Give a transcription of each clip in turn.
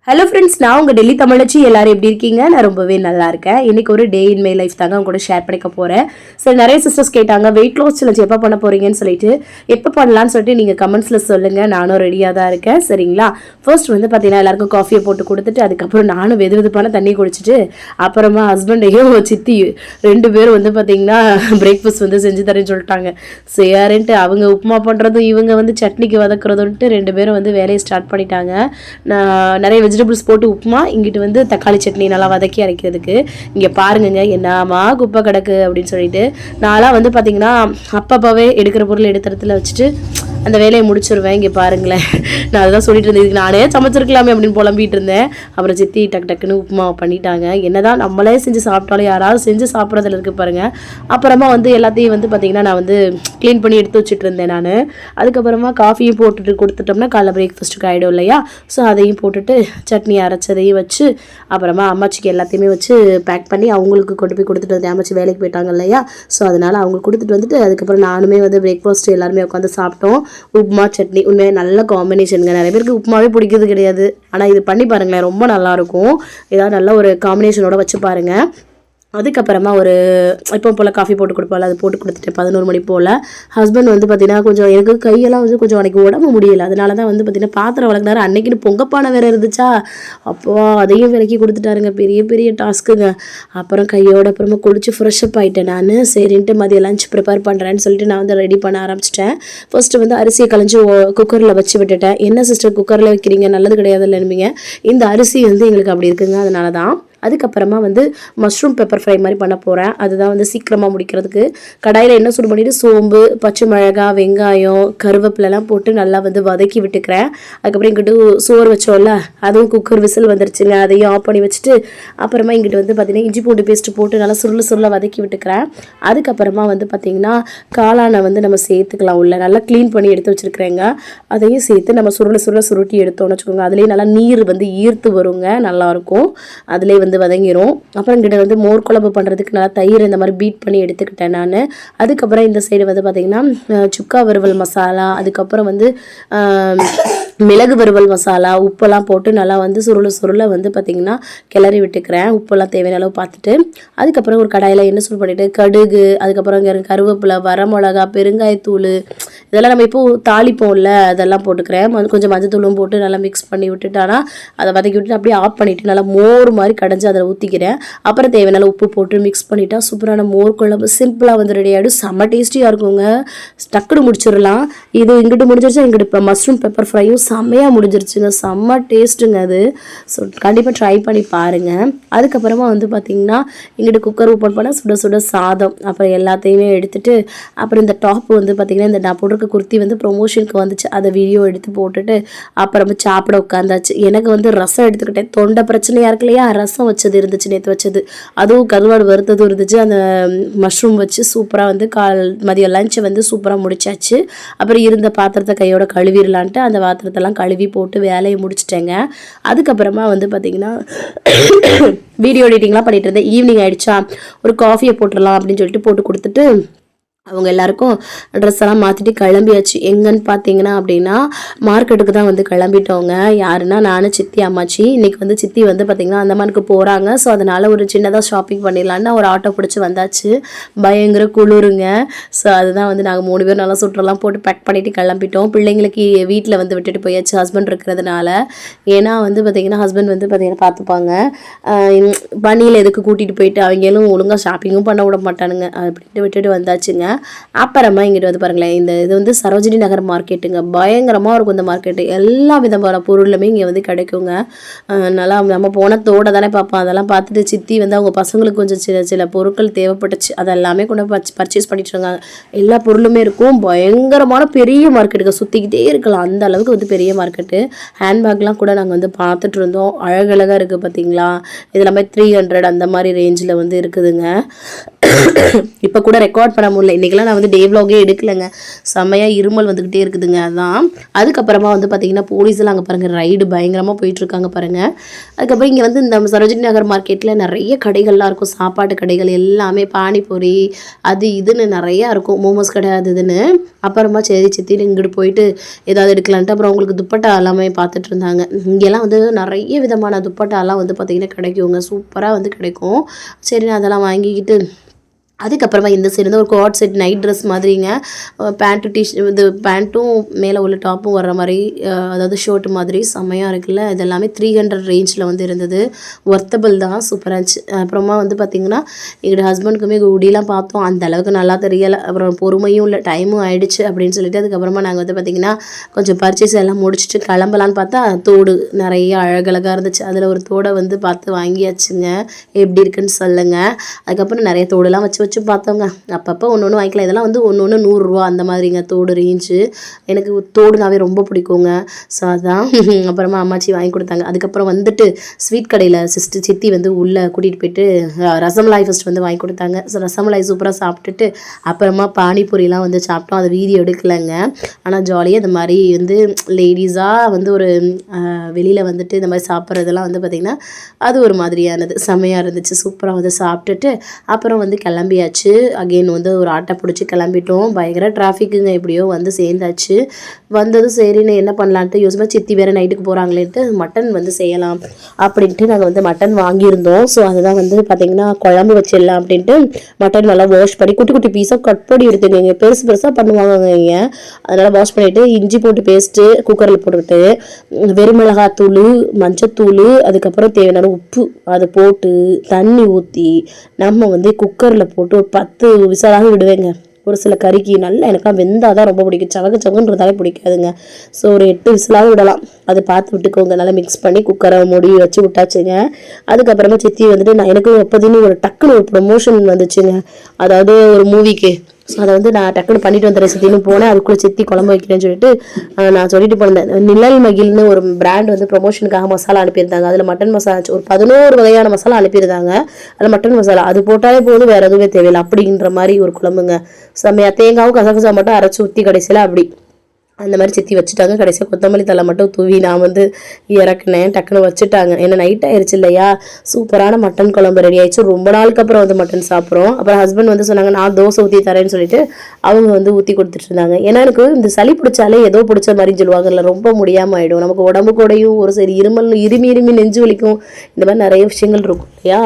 Hello friends, நான் உங்கள் டெல்லி தமிழச்சி. எல்லாரும் எப்படி இருக்கீங்க? நான் ரொம்பவே நல்லா இருக்கேன். இன்றைக்கி ஒரு டே இன் மை லைஃப் தாங்க அவங்க கூட ஷேர் பண்ணிக்க போகிறேன். சரி, நிறைய சிஸ்டர்ஸ் கேட்டாங்க வெயிட் லாஸ் சேலஞ்ச் எப்போ பண்ண போகிறீங்கன்னு சொல்லிட்டு. எப்போ பண்ணலான்னு சொல்லிட்டு நீங்கள் கமெண்ட்ஸில் சொல்லுங்கள். நானும் ரெடியாக தான் இருக்கேன். சரிங்களா? ஃபர்ஸ்ட் வந்து பார்த்தீங்கன்னா எல்லாருக்கும் காஃபியை போட்டு கொடுத்துட்டு அதுக்கப்புறம் நானும் வெது வெதுப்பான தண்ணி குடிச்சிட்டு அப்புறமா ஹஸ்பண்டையும் சித்தி 2 பேரும் வந்து பார்த்தீங்கன்னா பிரேக்ஃபாஸ்ட் வந்து செஞ்சு தரேன்னு சொல்லிட்டாங்க. சரின்ட்டு அவங்க உப்புமா பண்ணுறதும் இவங்க வந்து சட்னிக்கு வதக்குறதுன்ட்டு 2 பேரும் வந்து வேலையை ஸ்டார்ட் பண்ணிட்டாங்க. நான் நிறைய வெஜிடபிள்ஸ் போட்டு உப்புமா, இங்கிட்டு வந்து தக்காளி சட்னி நல்லா வதக்கி அரைக்கிறதுக்கு. இங்கே பாருங்க என்னமா குப்பை கிடக்கு அப்படின்னு சொல்லிட்டு. நான்லாம் வந்து பார்த்தீங்கன்னா அப்பப்போவே எடுக்கிற பொருள் எடுத்த இடத்துல வச்சுட்டு அந்த வேலையை முடிச்சிருவேன். இங்கே பாருங்களேன், நான் அதுதான் சொல்லிட்டு இருந்தேன், இதுக்கு நானே சமைச்சிருக்கலாமே அப்படின்னு புலம்பிட்டு இருந்தேன். அப்புறம் சித்தி டக்குன்னு உப்புமா பண்ணிட்டாங்க. என்னதான் நம்மளே செஞ்சு சாப்பிட்டாலும் யாராவது செஞ்சு சாப்பிட்றதுல இருக்கு பாருங்க. அப்புறமா வந்து எல்லாத்தையும் வந்து பார்த்தீங்கன்னா நான் வந்து க்ளீன் பண்ணி எடுத்து வச்சுட்டு இருந்தேன் நான். அதுக்கப்புறமா காஃபியும் போட்டுட்டு கொடுத்துட்டோம்னா காலைல பிரேக்ஃபாஸ்ட்டுக்கு ஆகிடும் இல்லையா? ஸோ அதையும் போட்டுட்டு சட்னி அரைச்சதையும் வச்சு அப்புறமா அம்மாச்சிக்கு எல்லாத்தையுமே வச்சு பேக் பண்ணி அவங்களுக்கு கொண்டு போய் கொடுத்துட்டு வந்தேன். அம்மாச்சி வேலைக்கு போயிட்டாங்க இல்லையா? ஸோ அதனால் அவங்களுக்கு கொடுத்துட்டு வந்துட்டு அதுக்கப்புறம் நானுமே வந்து பிரேக்ஃபாஸ்ட் எல்லாருமே உட்காந்து சாப்பிட்டோம். உப்புமா சட்னி உண்மையாக நல்ல காம்பினேஷனுங்க. நிறைய பேருக்கு உப்புமாவே பிடிக்கிறது கிடையாது. ஆனால் இது பண்ணி பாருங்களேன், ரொம்ப நல்லாயிருக்கும். ஏதாவது நல்ல ஒரு காம்பினேஷனோட வச்சு பாருங்கள். அதுக்கப்புறமா ஒரு இப்போ போல் காஃபி போட்டு கொடுப்பாள், அது போட்டு கொடுத்துட்டேன் 11 மணி போல். ஹஸ்பண்ட் வந்து பார்த்திங்கன்னா கொஞ்சம் எனக்கு கையெல்லாம் வந்து கொஞ்சம் அன்றைக்கி உடம்பு முடியலை. அதனால தான் வந்து பார்த்திங்கன்னா பாத்திரம் வளர்க்குறாரு. அன்றைக்கின்னு பொங்கப்பானை வேறு இருந்துச்சா, அப்போ அதையும் விலக்கி கொடுத்துட்டாருங்க. பெரிய பெரிய டாஸ்க்குங்க. அப்புறம் கையோட அப்புறமா குளிச்சு ஃப்ரெஷ்அப் ஆகிட்டேன் நான். சரின்ட்டு மதியம் லஞ்ச் ப்ரிப்பேர் பண்ணுறேன்னு சொல்லிட்டு நான் வந்து ரெடி பண்ண ஆரம்பிச்சிட்டேன். ஃபர்ஸ்ட்டு வந்து அரிசியை களைஞ்சி குக்கரில் வச்சு விட்டுட்டேன். என்ன சிஸ்டர் குக்கரில் வைக்கிறீங்க, நல்லது கிடையாது இல்லைன்னு. இந்த அரிசி வந்து எங்களுக்கு அப்படி இருக்குங்க, அதனால தான். அதுக்கப்புறமா வந்து மஷ்ரூம் பெப்பர் ஃப்ரை மாதிரி பண்ண போகிறேன். அதுதான் வந்து சீக்கிரமாக முடிக்கிறதுக்கு. கடாயில் எண்ணெய் சூடு பண்ணிவிட்டு சோம்பு, பச்சை மிளகாய், வெங்காயம், கருவேப்பிலெலாம் போட்டு நல்லா வந்து வதக்கி விட்டுக்கிறேன். அதுக்கப்புறம் இங்கிட்டு சோறு வச்சோம்ல, அதுவும் குக்கர் விசில் வந்துருச்சுங்க. அதையும் ஆஃப் பண்ணி வச்சுட்டு அப்புறமா இங்கிட்டு வந்து பார்த்திங்கன்னா இஞ்சி பூண்டு பேஸ்ட்டு போட்டு நல்லா சுருள வதக்கி விட்டுக்கிறேன். அதுக்கப்புறமா வந்து பார்த்திங்கன்னா காளானை வந்து நம்ம சேர்த்துக்கலாம். உள்ள நல்லா க்ளீன் பண்ணி எடுத்து வச்சுருக்கிறேங்க. அதையும் சேர்த்து நம்ம சுருட்டி எடுத்தோம்னு வச்சுக்கோங்க. அதுலேயே நல்லா நீர் வந்து ஈர்த்து வருங்க, நல்லாயிருக்கும். அதுலேயே வந்து வதங்கிரும். அப்புறம் கிட்ட வந்து மோர் குழம்பு பண்ணுறதுக்கு நல்லா தயிர் இந்த மாதிரி பீட் பண்ணி எடுத்துக்கிட்டேன் நான். அதுக்கப்புறம் இந்த சைடு வந்து பார்த்திங்கன்னா சுக்கா வறுவல் மசாலா, அதுக்கப்புறம் வந்து மிளகு வறுவல் மசாலா, உப்பெல்லாம் போட்டு நல்லா வந்து சுருள வந்து பார்த்திங்கன்னா கிளறி விட்டுக்கிறேன். உப்பெல்லாம் தேவையான அளவு பார்த்துட்டு அதுக்கப்புறம் ஒரு கடாயில் எண்ணெய் சூடு பண்ணிவிட்டு கடுகு, அதுக்கப்புறம் கருவேப்பிலை, வரமிளகா, பெருங்காயத்தூள் இதெல்லாம் நம்ம இப்போது தாளிப்போம்ல, அதெல்லாம் போட்டுக்கிறேன். கொஞ்சம் மஞ்சத்தூளும் போட்டு நல்லா மிக்ஸ் பண்ணி விட்டுட்டானா அதை வதக்கி விட்டுட்டு அப்படியே ஆஃப் பண்ணிவிட்டு நல்லா மோர் மாதிரி கடைஞ்சி அதில் ஊற்றிக்கிறேன். அப்புறம் தேவையான உப்பு போட்டு மிக்ஸ் பண்ணிட்டா சூப்பரான மோர் குழம்பு சிம்பிளாக வந்து ரெடி ஆகிடும். செம்ம டேஸ்டியாக இருக்குங்க. டக்குன்னு முடிச்சிடலாம். இது இங்கிட்டு முடிஞ்சிருச்சு. இங்கிட்டு இப்போ மஷ்ரூம் பெப்பர் ஃப்ரையும் செம்மையாக முடிஞ்சிருச்சுங்க. செம்ம டேஸ்ட்டுங்க அது. ஸோ கண்டிப்பாக ட்ரை பண்ணி பாருங்கள். அதுக்கப்புறமா வந்து பார்த்திங்கன்னா இங்கிட்டு குக்கர் ஓப்பன் பண்ணால் சுட சுட சாதம், அப்புறம் எல்லாத்தையுமே எடுத்துகிட்டு அப்புறம் இந்த டாப் வந்து பார்த்திங்கன்னா இந்த நான் போட்டிருக்க குர்த்தி வந்து ப்ரொமோஷனுக்கு வந்துச்சு. அதை வீடியோ எடுத்து போட்டுட்டு அப்புறமா சாப்பிட உட்காந்தாச்சு. எனக்கு வந்து ரசம் எடுத்துக்கிட்டேன். தொண்டை பிரச்சனையாக இருக்கு இல்லையா, ரசம் வச்சது இருந்துச்சு நேற்று வச்சது, அதுவும் கருவாடு வறுத்ததும் இருந்துச்சு. அந்த மஷ்ரூம் வச்சு சூப்பராக வந்து மதியம் லஞ்சை வந்து சூப்பராக முடிச்சாச்சு. அப்புறம் இருந்த பாத்திரத்தை கையோட கழுவிடலான்ட்டு அந்த பாத்திரத்தெல்லாம் கழுவி போட்டு வேலையை முடிச்சிட்டேங்க. அதுக்கப்புறமா வந்து பார்த்திங்கன்னா வீடியோ எடிட்டிங்லாம் பண்ணிட்டு இருந்தேன். ஈவினிங் ஆகிடுச்சா, ஒரு காஃபியை போட்டுடலாம் அப்படின்னு சொல்லிட்டு போட்டு கொடுத்துட்டு அவங்க எல்லாருக்கும் ட்ரெஸ் எல்லாம் மாற்றிட்டு கிளம்பியாச்சு. எங்கன்னு பார்த்தீங்கன்னா அப்படின்னா மார்க்கெட்டுக்கு தான் வந்து கிளம்பிட்டோங்க. யாருன்னா நான், சித்தி, அம்மாச்சி. இன்றைக்கி வந்து சித்தி வந்து பார்த்திங்கன்னா அந்தமானுக்கு போகிறாங்க. ஸோ அதனால் ஒரு சின்னதாக ஷாப்பிங் பண்ணிடலான்னு ஒரு ஆட்டோ பிடிச்சி வந்தாச்சு. பயங்கர குளிருங்க. ஸோ அதுதான் வந்து நாங்கள் 3 பேர் நல்லா சுற்றலாம் போட்டு பேக் பண்ணிவிட்டு கிளம்பிட்டோம். பிள்ளைங்களுக்கு வீட்டில் வந்து விட்டுட்டு போயாச்சு ஹஸ்பண்ட் இருக்கிறதுனால. ஏன்னா வந்து பார்த்திங்கன்னா ஹஸ்பண்ட் வந்து பார்த்திங்கன்னா பார்த்துப்பாங்க. பனியில் எதுக்கு கூட்டிகிட்டு போயிட்டு அவங்களும் ஒழுங்காக ஷாப்பிங்கும் பண்ண விட மாட்டானுங்க அப்படின்ட்டு விட்டுட்டு வந்தாச்சுங்க. அப்புறமா இங்கிட்டு வந்து பாருங்களேன், இந்த இது வந்து சரோஜினி நகர் மார்க்கெட்டுங்க. பயங்கரமாக இருக்கும் இந்த மார்க்கெட்டு. எல்லா விதமான பொருளுமே இங்கே வந்து கிடைக்குங்க. நல்லா நம்ம போனத்தோட தானே பார்ப்போம். அதெல்லாம் பார்த்துட்டு சித்தி வந்து அவங்க பசங்களுக்கு கொஞ்சம் சில பொருட்கள் தேவைப்பட்டுச்சு. அதெல்லாமே கொண்டு பர்ச்சேஸ் பண்ணிட்டு இருக்காங்க. எல்லா பொருளுமே இருக்கும். பயங்கரமான பெரிய மார்க்கெட்டுங்க, சுற்றிக்கிட்டே இருக்கலாம் அந்த அளவுக்கு வந்து பெரிய மார்க்கெட்டு. ஹேண்ட்பேக்லாம் கூட நாங்கள் வந்து பார்த்துட்டு இருந்தோம். அழகழகாக இருக்குது பார்த்தீங்களா. இதெல்லாமே 300 அந்த மாதிரி ரேஞ்சில் வந்து இருக்குதுங்க. இப்போ கூட ரெக்கார்ட் பண்ண முடியல. இன்றைக்கெல்லாம் நான் வந்து டே vlog-ஏ எடுக்கலைங்க, செம்மையாக இருமல் வந்துக்கிட்டே இருக்குதுங்க. அதான் அதுக்கப்புறமா வந்து பார்த்திங்கன்னா போலீஸெல்லாம் அங்கே பாருங்கள் ரைடு பயங்கரமாக போயிட்டுருக்காங்க பாருங்கள். அதுக்கப்புறம் இங்கே வந்து இந்த சரோஜினி நகர் மார்க்கெட்டில் நிறைய கடைகள்லாம் இருக்கும், சாப்பாட்டு கடைகள் எல்லாமே, பானிபூரி அது இதுன்னு நிறையா இருக்கும், மோமோஸ் கடை அது இதுன்னு. அப்புறமா சரி சித்தின்னு இங்கிட்டு போயிட்டு ஏதாவது எடுக்கலான்ட்டு அப்புறம் அவங்களுக்கு துப்பட்டா எல்லாமே பார்த்துட்டு இருந்தாங்க. இங்கெல்லாம் வந்து நிறைய விதமான துப்பட்டாலாம் வந்து பார்த்திங்கன்னா கிடைக்குங்க, சூப்பராக வந்து கிடைக்கும். சரி நான் அதெல்லாம் வாங்கிக்கிட்டு அதுக்கப்புறமா இந்த சைடு வந்து ஒரு கோட் செட் நைட் ட்ரெஸ் மாதிரிங்க, பேண்ட்டு இது பேண்ட்டும் மேலே உள்ள டாப்பும் வர்ற மாதிரி, அதாவது ஷர்ட் மாதிரி செம்மையாக இருக்குல்ல. இது எல்லாமே 300 ரேஞ்சில் வந்து இருந்தது, ஒர்த்தபிள் தான், சூப்பராக இருந்துச்சு. அப்புறமா வந்து பார்த்திங்கன்னா எங்களோட ஹஸ்பண்டுக்குமே குடியெலாம் பார்த்தோம், அந்த அளவுக்கு நல்லா தெரியலை. அப்புறம் பொறுமையும் இல்லை, டைமும் ஆகிடுச்சு அப்படின்னு சொல்லிட்டு அதுக்கப்புறமா நாங்கள் வந்து பார்த்திங்கன்னா கொஞ்சம் பர்ச்சேஸ் எல்லாம் முடிச்சுட்டு கிளம்பலான்னு பார்த்தா தோடு நிறைய அழகழகாக இருந்துச்சு. அதில் ஒரு தோடை வந்து பார்த்து வாங்கியாச்சுங்க, எப்படி இருக்குன்னு சொல்லுங்கள். அதுக்கப்புறம் நிறைய தோடுலாம் வச்சு பார்த்தோங்க, அப்பப்போ ஒன்று வாங்கிக்கலாம். இதெல்லாம் வந்து ஒன்று 100 ரூபா அந்த மாதிரிங்க தோடு ரேஞ்சு. எனக்கு தோடுனாவே ரொம்ப பிடிக்குங்க, ஸோ அதான் அப்புறமா அம்மாச்சி வாங்கி கொடுத்தாங்க. அதுக்கப்புறம் வந்துட்டு ஸ்வீட் கடையில் சித்தி வந்து உள்ளே கூட்டிகிட்டு போயிட்டு ரசமலாய் ஃபஸ்ட் வந்து வாங்கி கொடுத்தாங்க. ஸோ ரசமலாய் சூப்பராக சாப்பிட்டுட்டு அப்புறமா பானிபூரிலாம் வந்து சாப்பிட்டோம். அது வீடியோ எடுக்கலைங்க, ஆனால் ஜாலியாக இந்த மாதிரி வந்து லேடிஸாக வந்து ஒரு வெளியில் வந்துட்டு இந்த மாதிரி சாப்பிட்றதெல்லாம் வந்து பார்த்திங்கன்னா அது ஒரு மாதிரியானது செம்மையாக இருந்துச்சு. சூப்பராக வந்து சாப்பிட்டுட்டு அப்புறம் வந்து கிளம்பியாச்சு. அகெயின் வந்து ஒரு ஆட்டோ பிடிச்சி கிளம்பிட்டோம். பயங்கர டிராஃபிக்குங்க, எப்படியோ வந்து சேர்ந்தாச்சு. வந்ததும் சரின்னு என்ன பண்ணலான்ட்டு யோசிப்பா, சித்தி வேறு நைட்டுக்கு போகிறாங்களேன்ட்டு மட்டன் வந்து செய்யலாம் அப்படின்ட்டு நாங்கள் வந்து மட்டன் வாங்கியிருந்தோம். ஸோ அதுதான் வந்து பார்த்திங்கன்னா குழம்பு வச்சிடலாம் அப்படின்ட்டு மட்டன் நல்லா வாஷ் பண்ணி குட்டி குட்டி பீஸாக கட் பண்ணி எடுத்துக்கோங்க, பெருசு பெருசாக பண்ணுவாங்க இங்கே. அதனால் வாஷ் பண்ணிவிட்டு இஞ்சி போட்டு பேஸ்ட்டு குக்கரில் போட்டுக்கிட்டு வெறுமிளகாத்தூள், மஞ்சத்தூள், அதுக்கப்புறம் தேவையான உப்பு அதை போட்டு தண்ணி ஊற்றி நம்ம வந்து குக்கரில் போட்டு ஒரு 10 விசிலாக விடுவேங்க. ஒரு சில கறிக்கு நல்லா எனக்காக வெந்தால் தான் ரொம்ப பிடிக்கும், சவகுன்றதாலே பிடிக்காதுங்க. ஸோ ஒரு 8 விசிலாக விடலாம், அதை பார்த்து விட்டுக்கோங்க. நல்லா மிக்ஸ் பண்ணி குக்கரை மூடி வச்சு விட்டாச்சுங்க. அதுக்கப்புறமா சித்தி வந்துட்டு நான் எனக்கு எப்போதுன்னு ஒரு டக்குன்னு ஒரு ப்ரொமோஷன் வந்துச்சுங்க, அதாவது ஒரு மூவிக்கு. ஸோ அதை வந்து நான் டக்குன்னு பண்ணிட்டு வந்துடுறேன் சித்தின்னு போனேன். அதுக்குள்ளே சித்தி குழம்பு வைக்கிறேன்னு சொல்லிட்டு நான் சொல்லிட்டு போனேன். நிழல் மகிழ்னு ஒரு பிராண்ட் வந்து ப்ரொமோஷனுக்காக மசாலா அனுப்பியிருந்தாங்க. அதில் மட்டன் மசாலா ஒரு 11 வகையான மசாலா அனுப்பியிருந்தாங்க. அதில் மட்டன் மசாலா அது போட்டாலே போதும், வேறு எதுவுமே தேவையில்லை அப்படின்ற மாதிரி ஒரு குழம்புங்க. செம்மையாக தேங்காவும் கசகசா மட்டும் அரைச்சி ஊற்றி கடைசியில் அப்படி அந்த மாதிரி சித்தி வச்சுட்டாங்க. கடைசியாக கொத்தமல்லி தலை மட்டும் தூவி நான் வந்து இறக்குனேன், டக்குன்னு வச்சுட்டாங்க. ஏன்னா நைட் ஆயிடுச்சு இல்லையா. சூப்பரான மட்டன் குழம்பு ரெடி ஆயிடுச்சு. ரொம்ப நாளுக்கு அப்புறம் வந்து மட்டன் சாப்பிட்றோம். அப்புறம் ஹஸ்பண்ட் வந்து சொன்னாங்க நான் தோசை ஊற்றி தரேன்னு சொல்லிட்டு அவங்க வந்து ஊற்றி கொடுத்துட்டு இருந்தாங்க. ஏன்னா எனக்கு இந்த சளி பிடிச்சாலே ஏதோ பிடிச்ச மாதிரின்னு சொல்லுவாங்கல்ல, ரொம்ப முடியாமல் ஆகிடும், நமக்கு உடம்பு கூடையும் ஒரு சரி இருமி நெஞ்சு வலிக்கும், இந்த மாதிரி நிறைய விஷயங்கள் இருக்கும் இல்லையா.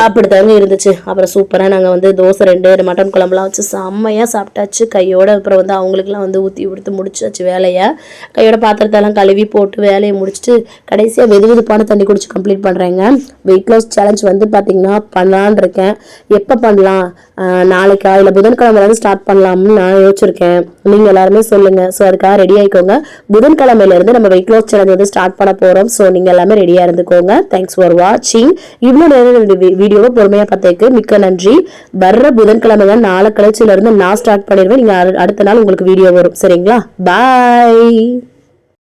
அப்படித்தாங்க இருந்துச்சு. அப்புறம் சூப்பராக நாங்கள் வந்து தோசை 2 மட்டன் குழம்புலாம் வச்சு செம்மையாக சாப்பிட்டாச்சு கையோட. அப்புறம் வந்து அவங்களுக்குலாம் வந்து ஊற்றி கொடுத்து முடிச்சாச்சு வேலையை. கையோட பாத்திரத்தெல்லாம் கழுவி போட்டு வேலையை முடிச்சுட்டு கடைசியாக வெதுவெதுப்பான தண்ணி குடிச்சு கம்ப்ளீட் பண்ணுறேங்க. வெயிட் லாஸ் சேலஞ்ச் வந்து பார்த்திங்கன்னா பண்ணலான் இருக்கேன். எப்போ பண்ணலாம், நாளைக்கா இல்லை புதன்கிழமையிலேருந்து ஸ்டார்ட் பண்ணலாம்னு நான் யோசிச்சிருக்கேன். நீங்கள் எல்லாருமே சொல்லுங்கள். ஸோ அதுக்காக ரெடி ஆகிக்கோங்க. புதன்கிழமையிலேருந்து நம்ம வெயிட் லாஸ் சேலஞ்ச் வந்து ஸ்டார்ட் பண்ண போகிறோம். ஸோ நீங்கள் எல்லாமே ரெடியாக இருந்துக்கோங்க. தேங்க்ஸ் ஃபார் வாட்சிங். இவ்வளோ நேரம் வீடியோவை பொறுமையாக பார்த்ததுக்கு மிக்க நன்றி. வர்ற புதன்கிழமை நாளை கழிச்சிலிருந்து நான் ஸ்டார்ட் பண்ணிடுவேன். நீங்கள் அடுத்த நாள் உங்களுக்கு வீடியோ வரும், சரிங்களா? பாய்.